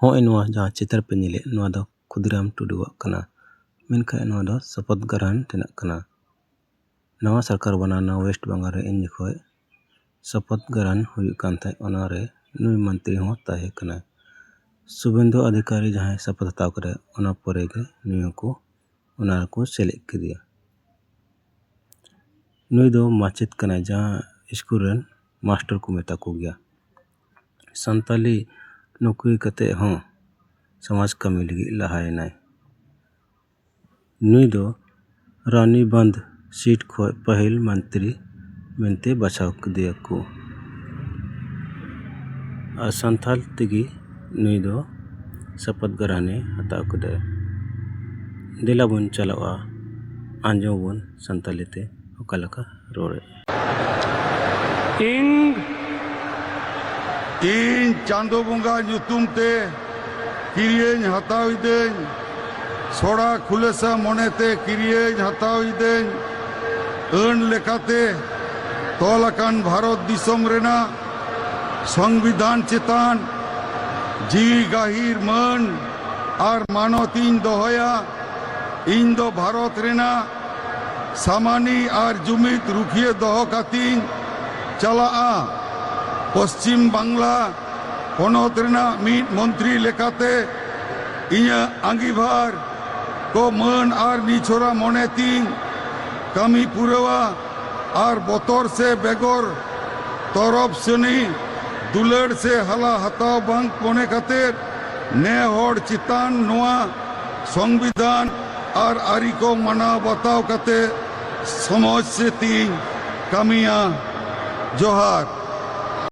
ᱦᱚᱸᱜᱼᱚᱭ ᱱᱚᱣᱟ ᱡᱟᱦᱟᱸ ᱪᱤᱛᱟᱹᱨ ᱯᱮ ᱧᱮᱞᱮᱫ ᱱᱚᱣᱟ ᱫᱚ ᱠᱷᱩᱫᱤᱨᱟᱢ ᱴᱩᱰᱩᱣᱟᱜ ᱠᱟᱱᱟ, ᱢᱮᱱᱠᱷᱟᱱ ᱱᱚᱣᱟ ᱫᱚ ᱥᱚᱯᱚᱫ ᱜᱟᱨᱟᱱ ᱨᱮᱱᱟᱜ ᱠᱟᱱᱟ। ᱱᱟᱣᱟ ᱥᱚᱨᱠᱟᱨ ᱵᱟᱱᱟᱣᱱᱟ ᱳᱭᱮᱥᱴ ᱵᱮᱝᱜᱚᱞ ᱨᱮ ᱩᱱ ᱡᱚᱠᱷᱚᱡ ᱥᱚᱯᱚᱫ ᱜᱟᱨᱟᱱ ᱦᱩᱭᱩᱜ ᱠᱟᱱ ᱛᱟᱦᱮᱸᱫ, ᱚᱱᱟᱨᱮ ᱱᱩᱭ ᱢᱚᱱᱛᱨᱤ ᱦᱚᱸ ᱛᱟᱦᱮᱸ ᱠᱟᱱᱟᱭ। ᱥᱩᱵᱮᱱᱫᱩ ᱚᱫᱷᱤᱠᱟᱨী ᱡᱟᱦᱟᱸᱭ ᱥᱚᱯᱚᱫ ᱦᱟᱛᱟᱣ ᱠᱮᱫᱟ, ᱚᱱᱟ ᱯᱚᱨᱮ ᱜᱮ ᱱᱩᱭ ᱦᱚᱸᱠᱚ ᱚᱱᱟ ᱨᱮᱠᱚ ᱥᱮᱞᱮᱫ ᱠᱮᱫᱮᱭᱟ। ᱱᱩᱭ ᱫᱚ ᱢᱟᱪᱮᱫ ᱠᱟᱱᱟᱭ, ᱡᱟᱦᱟᱸ ᱥᱠᱩᱞ ᱨᱮᱱ ᱢᱟᱥᱴᱟᱨ ᱠᱚ ᱢᱮᱛᱟ ᱠᱚ ᱜᱮᱭᱟ। ᱥᱟᱱᱛᱟᱞᱤ ᱱᱚᱠᱨᱤ ᱠᱟᱛᱮᱫ ᱦᱚᱸ ᱥᱚᱢᱟᱡᱽ ᱠᱟᱹᱢᱤ ᱞᱟᱹᱜᱤᱫ ᱞᱟᱦᱟᱭᱮᱱᱟᱭ। ᱱᱩᱭ ᱫᱚ ᱨᱟᱱᱤᱵᱟᱸᱫᱷ ᱥᱤᱴ ᱠᱷᱚᱡ ᱯᱟᱹᱦᱤᱞ ᱢᱚᱱᱛᱨᱤ ᱢᱮᱱᱛᱮ ᱵᱟᱪᱷᱟᱣ ᱠᱮᱫᱮᱭᱟᱠᱚ। ᱟᱨ ᱥᱟᱱᱛᱟᱞ ᱛᱮᱜᱮ ᱱᱩᱭ ᱫᱚ ᱥᱚᱯᱚᱫ ᱜᱨᱚᱦᱚᱱᱮ ᱦᱟᱛᱟᱣ ᱠᱮᱫᱟ। ᱫᱮᱞᱟ ᱵᱚᱱ ᱪᱟᱞᱟᱜᱼᱟ, ᱟᱸᱡᱚᱢ ᱵᱚᱱ ᱥᱟᱱᱛᱟᱞᱤ ᱛᱮ ᱚᱠᱟ ᱞᱮᱠᱟ ᱨᱚᱲᱮᱫ। ᱤᱧ ᱪᱟᱸᱫᱳ ᱵᱚᱸᱜᱟ ᱧᱩᱛᱩᱢ te ᱠᱤᱨᱤᱭᱟᱹᱧ ᱦᱟᱛᱟᱣ ᱤᱫᱟᱹᱧ, ᱥᱚᱲᱟ ᱠᱷᱩᱞᱟᱹᱥᱟ ᱢᱚᱱᱮᱛᱮ ᱠᱤᱨᱤᱭᱟᱹᱧ ᱦᱟᱛᱟᱣ ᱤᱫᱟᱹᱧ, ᱟᱹᱱ ᱞᱮᱠᱟᱛᱮ ᱛᱚᱞ ᱟᱠᱟᱱ ᱵᱷᱟᱨᱚᱛ ᱫᱤᱥᱚᱢ ᱨᱮᱱᱟᱜ ᱥᱚᱝᱵᱤᱫᱷᱟᱱ ᱪᱮᱛᱟᱱ ᱡᱤᱣᱤ ᱜᱟᱹᱦᱤᱨ ᱢᱟᱹᱱ ᱟᱨ ᱢᱟᱱᱚᱛ ᱤᱧ ᱫᱚᱦᱚᱭᱟ। ᱤᱧ ᱫᱚ ᱵᱷᱟᱨᱚᱛ ᱨᱮᱱᱟᱜ ᱥᱟᱢᱟᱱᱤ ᱟᱨ ᱡᱩᱢᱤᱫ ᱨᱩᱠᱷᱤᱭᱟᱹ ᱫᱚᱦᱚ ᱠᱟᱛᱮᱧ ᱪᱟᱞᱟᱜᱼᱟ। ᱯᱚᱥᱪᱤᱢ ᱵᱟᱝᱞᱟ ᱯᱚᱱᱚᱛ ᱨᱮᱱᱟᱜ ᱢᱤᱫ ᱢᱚᱱᱛᱨᱤ ᱞᱮᱠᱟᱛᱮ ᱤᱧᱟᱹᱜ ᱟᱸᱜᱤᱵᱷᱟᱨ ᱠᱚ ᱢᱟᱹᱱ ᱟᱨ ᱱᱤᱪᱷᱚᱨᱟ ᱢᱚᱱᱮ ᱛᱤᱧ ᱠᱟᱹᱢᱤ ᱯᱩᱨᱟᱹᱣᱟ, ᱟᱨ ᱵᱚᱛᱚᱨ ᱥᱮ ᱵᱮᱜᱚᱨ ᱛᱚᱨᱚᱯ ᱥᱟᱹᱱᱤ ᱫᱩᱞᱟᱹᱲ ᱥᱮ ᱦᱟᱞᱟ ᱦᱟᱛᱟᱣ ᱵᱟᱝ ᱢᱚᱱᱮ ᱠᱟᱛᱮᱫ ᱱᱮ ᱦᱚᱲ ᱪᱮᱛᱟᱱ ᱱᱚᱣᱟ ᱥᱚᱝᱵᱤᱫᱷᱟᱱ ᱟᱨ ᱟᱹᱨᱤ ᱠᱚ ᱢᱟᱱᱟᱣ ᱵᱟᱛᱟᱣ ᱠᱟᱛᱮᱫ ᱥᱚᱢᱟᱡᱽ ᱥᱮᱛᱤᱧ ᱠᱟᱹᱢᱤᱭᱟ। ᱡᱚᱦᱟᱨ।